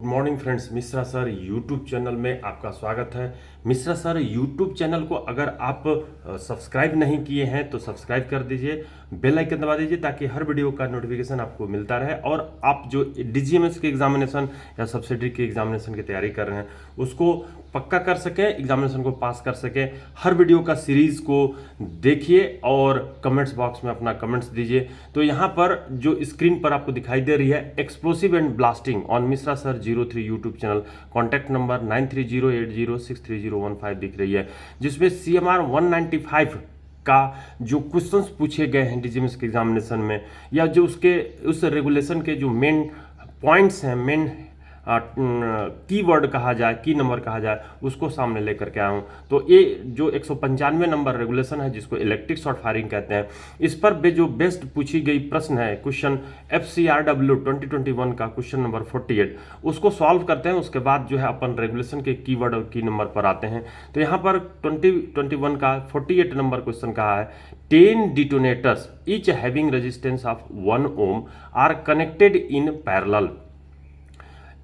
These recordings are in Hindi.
Good morning friends, Mishra sir YouTube channel में आपका स्वागत है। मिश्रा सर यूट्यूब चैनल को अगर आप सब्सक्राइब नहीं किए हैं तो सब्सक्राइब कर दीजिए, बेल आइकन दबा दीजिए ताकि हर वीडियो का नोटिफिकेशन आपको मिलता रहे। और आप जो डीजीएमएस के एग्जामिनेशन या सब्सिडरी के एग्जामिनेशन की तैयारी कर रहे हैं उसको पक्का कर सकें, एग्जामिनेशन को पास कर सकें। हर वीडियो का सीरीज को देखिए और कमेंट्स बॉक्स में अपना कमेंट्स दीजिए। तो यहाँ पर जो स्क्रीन पर आपको दिखाई दे रही है explosive and blasting on Mishra sir 03 YouTube channel, contact number 9308063015 दिख रही है, जिसमें CMR 195 का जो क्वेश्चंस पूछे गए हैं डीजीएमएस के एग्जामिनेशन में, या जो उसके उस रेगुलेशन के जो मेन पॉइंट्स हैं, मेन कीवर्ड कहा जाए, की नंबर कहा जाए, उसको सामने लेकर के आया हूँ। तो ये जो 195 नंबर रेगुलेशन है जिसको इलेक्ट्रिक शॉर्ट फायरिंग कहते हैं, इस पर जो बेस्ट पूछी गई प्रश्न है क्वेश्चन FCRW 2021 का क्वेश्चन नंबर 48, उसको सॉल्व करते हैं। उसके बाद जो है अपन रेगुलेशन के कीवर्ड और की नंबर पर आते हैं। तो यहाँ पर 2021 का 48 नंबर क्वेश्चन कहा है 10 detonators each having resistance of 1 ohm are connected in parallel.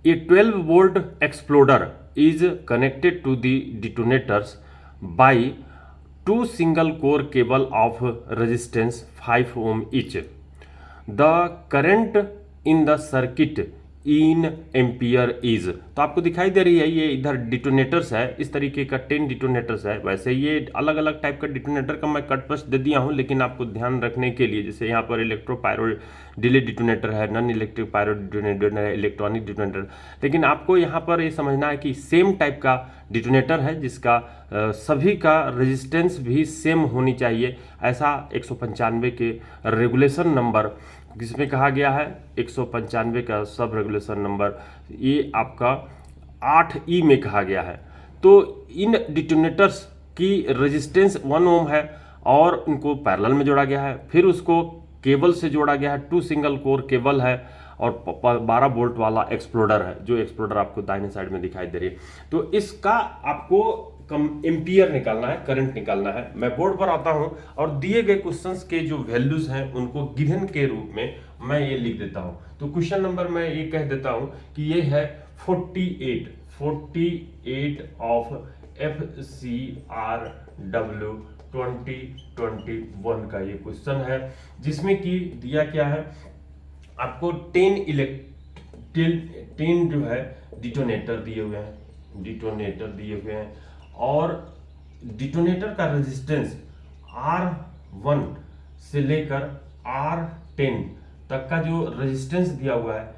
A 12-volt exploder is connected to the detonators by two single core cable of resistance 5 ohm each. The current in the circuit in ampere is, तो आपको दिखाई दे रही है ये इधर डिटोनेटर्स है, इस तरीके का 10 डिटोनेटर्स है। वैसे ये अलग अलग टाइप का डिटोनेटर का मैं कट प्रश्न दे दिया हूँ, लेकिन आपको ध्यान रखने के लिए जैसे यहाँ पर इलेक्ट्रो पायरो डिले डिटोनेटर है, नॉन इलेक्ट्रिक पायरो डिटोनेटर है, इलेक्ट्रॉनिक डिटोनेटर, लेकिन आपको यहाँ पर ये समझना है कि सेम टाइप का डिटोनेटर है जिसका सभी का रेजिस्टेंस भी सेम होनी चाहिए। ऐसा 195 के रेगुलेशन नंबर जिसमें कहा गया है, 195 का सब रेगुलेशन नंबर ये आपका 8E में कहा गया है। तो इन डिटोनेटर्स की रेजिस्टेंस 1 ओम है और उनको पैरेलल में जोड़ा गया है, फिर उसको केबल से जोड़ा गया है, 2 सिंगल कोर केबल है और 12 वोल्ट वाला एक्सप्लोडर है, जो एक्सप्लोडर आपको दाहिने साइड में दिखाई दे रही है। तो इसका आपको कम एम्पियर निकालना है, करंट निकालना है। मैं बोर्ड पर आता हूं और दिए गए क्वेश्चंस के जो वैल्यूज हैं उनको गिवन के रूप में मैं ये लिख देता हूं। तो क्वेश्चन नंबर मैं ये कह देता हूं कि ये है 48 ऑफ FCRW 2021 का ये क्वेश्चन है, जिसमें कि दिया क्या है आपको 10 जो है डिटोनेटर दिए हुए हैं, और डिटोनेटर का रेजिस्टेंस R1 से लेकर R10 तक का जो रेजिस्टेंस दिया हुआ है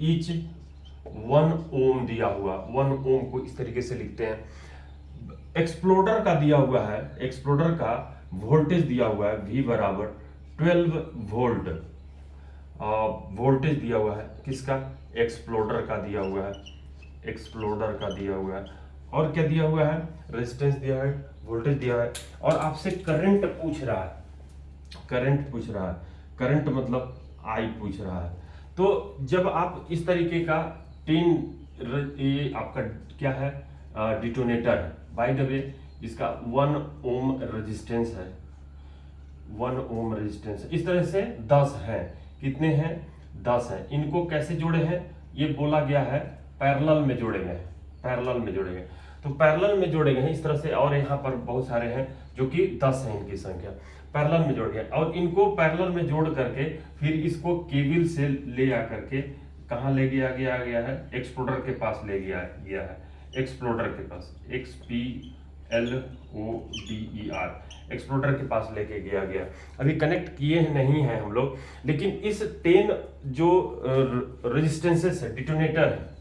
ईच 1 ओम दिया हुआ, 1 ओम को इस तरीके से लिखते हैं। एक्सप्लोडर का दिया हुआ है, एक्सप्लोडर का वोल्टेज दिया हुआ है V बराबर 12 वोल्ट, वोल्टेज दिया हुआ है किसका, एक्सप्लोडर का दिया हुआ है, और क्या दिया हुआ है, रेजिस्टेंस दिया है, वोल्टेज दिया है, और आपसे करंट पूछ रहा है, करंट मतलब I पूछ रहा है। तो जब आप इस तरीके का 10, ये आपका क्या है डिटोनेटर है, बाय द वे इसका 1 ओम रेजिस्टेंस है, 1 ओम रेजिस्टेंस, इस तरह से 10 है, कितने हैं 10 हैं। इनको कैसे जोड़े हैं, ये बोला गया है पैरेलल में जोड़े गए, तो पैरेलल में जोड़े गए हैं इस तरह से, और यहाँ पर बहुत सारे हैं जो कि 10 है इनकी संख्या, पैरेलल में जोड़ गए, और इनको पैरेलल में जोड़ करके फिर इसको केबल से ले आकर के कहाँ ले गया है, एक्सप्लोडर के पास ले गया है, एक्सप्लोडर के पास, XPLODER, एक्सप्लोडर के पास लेके गया। अभी कनेक्ट किए नहीं हैं हम लोग, लेकिन इस 10 जो रेजिस्टेंसेस है, डिटोनेटर है,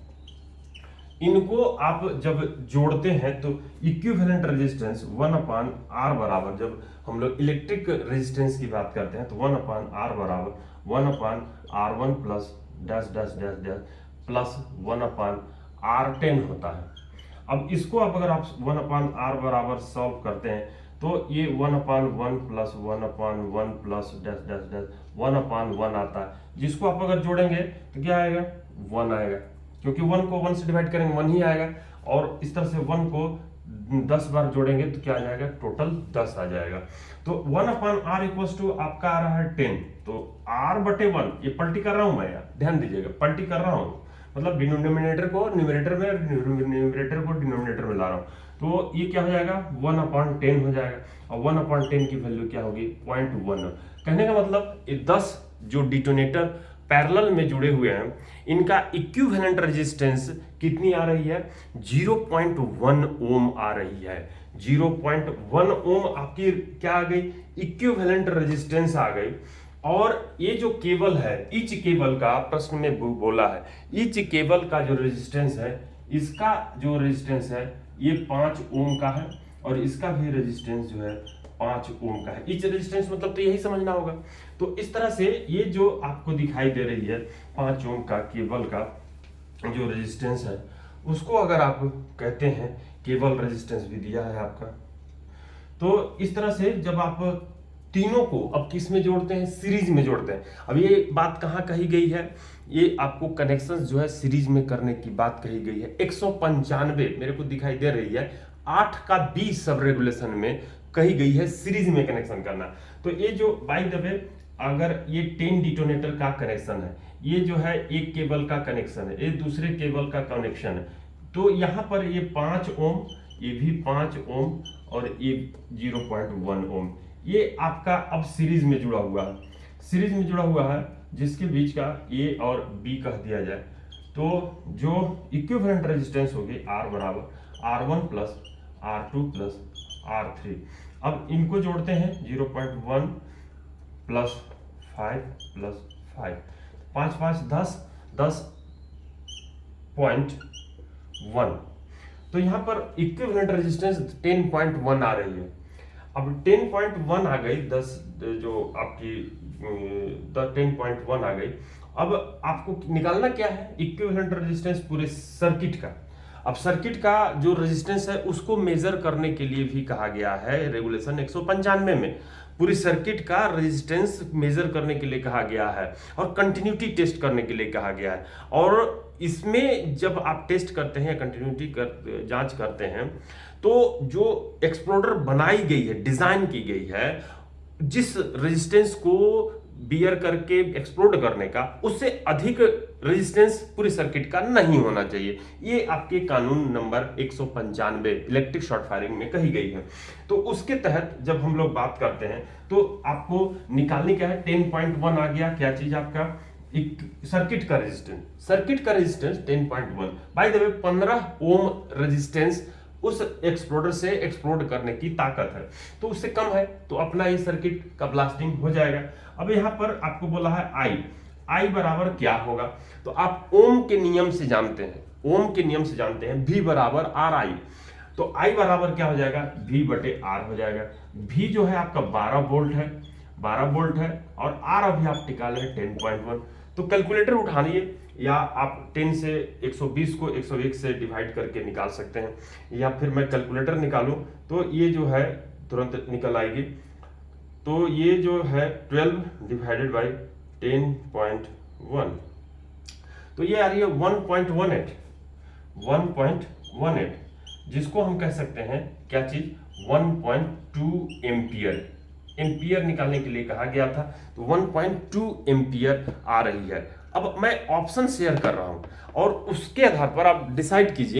इनको आप जब जोड़ते हैं तो इक्विवेलेंट रेजिस्टेंस 1/R बराबर, जब हम लोग इलेक्ट्रिक रेजिस्टेंस की बात करते हैं तो 1/R बराबर 1/R1 plus dash dash dash dash plus 1/R10 होता है। अब इसको अगर आप 1/R बराबर सॉल्व करते हैं तो ये 1/1 plus 1/1 plus dash dash dash 1/1 आता है, जिसको आप अगर जोड़ेंगे तो क्या आएगा, 1 आएगा, क्योंकि 1 को 1 से डिवाइड करेंगे 1 ही आएगा, और इस तरह से 1 को 10 बार जोड़ेंगे तो क्या आ जाएगा, टोटल 10 आ जाएगा। तो 1/R इक्वल्स टू आपका आ रहा है 10, तो R/1, ये पलटी कर रहा हूं मैं यार, ध्यान दीजिएगा, पलटी कर रहा हूं, मतलब डिनोमिनेटर को न्यूमरेटर में, न्यूमरेटर को डिनोमिनेटर में ला रहा हूँ, तो ये क्या हो जाएगा 1/10 हो जाएगा, और 1/10 की वैल्यू क्या होगी 0.1। कहने का मतलब ये 10 जो डिटोनेटर पैरेलल में जुड़े हुए हैं इनका इक्विवेलेंट रेजिस्टेंस कितनी आ रही है 0.1 ओम आ रही है। 0.1 ओम आपकी क्या आ गई इक्विवेलेंट रेजिस्टेंस आ गई। और ये जो केबल है ईच केबल का प्रश्न में बोला है ईच केबल का जो रेजिस्टेंस है इसका जो रेजिस्टेंस है ये 5 ओम का है और इसका भी रेजिस्टेंस जो है 5 ओम का है। ईच रेजिस्टेंस मतलब तो यही समझना होगा। तो इस तरह से ये जो आपको दिखाई दे रही है 5 ओम का केबल का जो रेजिस्टेंस है उसको अगर आप कहते हैं केबल रेजिस्टेंस भी दिया है आपका। तो इस तरह से जब आप तीनों को अब किस में जोड़ते हैं सीरीज में जोड़ते हैं। अब ये बात कहाँ कही गई है, ये आपको कनेक्शन जो है सीरीज में करने की बात कही गई है। 195 मेरे को दिखाई दे रही है 8 का 20 सब रेगुलेशन में कही गई है सीरीज में कनेक्शन करना। तो ये जो बाय द वे अगर ये 10 डिटोनेटर का कनेक्शन है, ये जो है एक केबल का कनेक्शन है, ये दूसरे केबल का कनेक्शन है, तो यहाँ पर ये 5 ओम, ये भी 5 ओम और ये 0.1 ओम, ये आपका अब सीरीज में जुड़ा हुआ है। सीरीज में जुड़ा हुआ है जिसके बीच का ए और बी कह दिया जाए। तो जो इक्विवेलेंट रेजिस्टेंस होगी R बराबर R1 plus R2 plus R3। अब इनको जोड़ते हैं 0.1 प्लस 5 प्लस 5, 5 5 10, 10.1। तो यहाँ पर इक्विवेलेंट रेजिस्टेंस 10.1 आ रही है। अब 10.1 आ गई, 10 जो आपकी 10.1 आ गई। अब आपको निकालना क्या है इक्विवेलेंट रेजिस्टेंस पूरे सर्किट का। अब सर्किट का जो रेजिस्टेंस है उसको मेजर करने के लिए भी कहा गया है रेगुलेशन 195 में पूरी सर्किट का रेजिस्टेंस मेजर करने के लिए कहा गया है और कंटिन्यूटी टेस्ट करने के लिए कहा गया है। और इसमें जब आप टेस्ट करते हैं कंटिन्यूटी जांच करते हैं तो जो एक्सप्लोडर बनाई गई है डिजाइन की गई है जिस रेजिस्टेंस को बियर करके एक्सप्लोड करने का उससे अधिक रेजिस्टेंस पूरी सर्किट का नहीं होना चाहिए। ये आपके कानून नंबर 195 इलेक्ट्रिक शॉर्ट फायरिंग में कही गई है। तो उसके तहत जब हम लोग बात करते हैं तो आपको निकालने क्या है 10.1 आ गया, क्या चीज आपका सर्किट का रेजिस्टेंस। सर्किट का resistance 10.1 by the way 15 ohm resistance उस एक्सप्लोडर से एक्सप्लोड करने की ताकत है, तो उससे कम है तो अपना ये सर्किट का ब्लास्टिंग हो जाएगा। अब यहाँ पर आपको बोला है आई बराबर क्या होगा, तो आप ओम के नियम से जानते हैं, ओम के नियम से जानते हैं V बराबर आर आई। तो आई बराबर क्या हो जाएगा V बटे आर हो जाएगा। V जो है आपका 12 वोल्ट है, 12 वोल्ट है और आर अभी आप निकाले हैं 10.1। तो कैलकुलेटर उठाइए या आप 10 से 120 को 101 से डिवाइड करके निकाल सकते हैं, या फिर मैं कैलकुलेटर निकालूं तो ये जो है तुरंत निकल आएगी। तो ये जो है 12 डिवाइडेड बाई 10.1 तो ये आ रही है 1.18 जिसको हम कह सकते हैं क्या चीज 1.2 एम्पियर। एम्पियर निकालने के लिए कहा गया था, तो 1.2 एम्पियर आ रही है। अब मैं ऑप्शन शेयर कर रहा हूं और उसके आधार पर आप डिसाइड कीजिए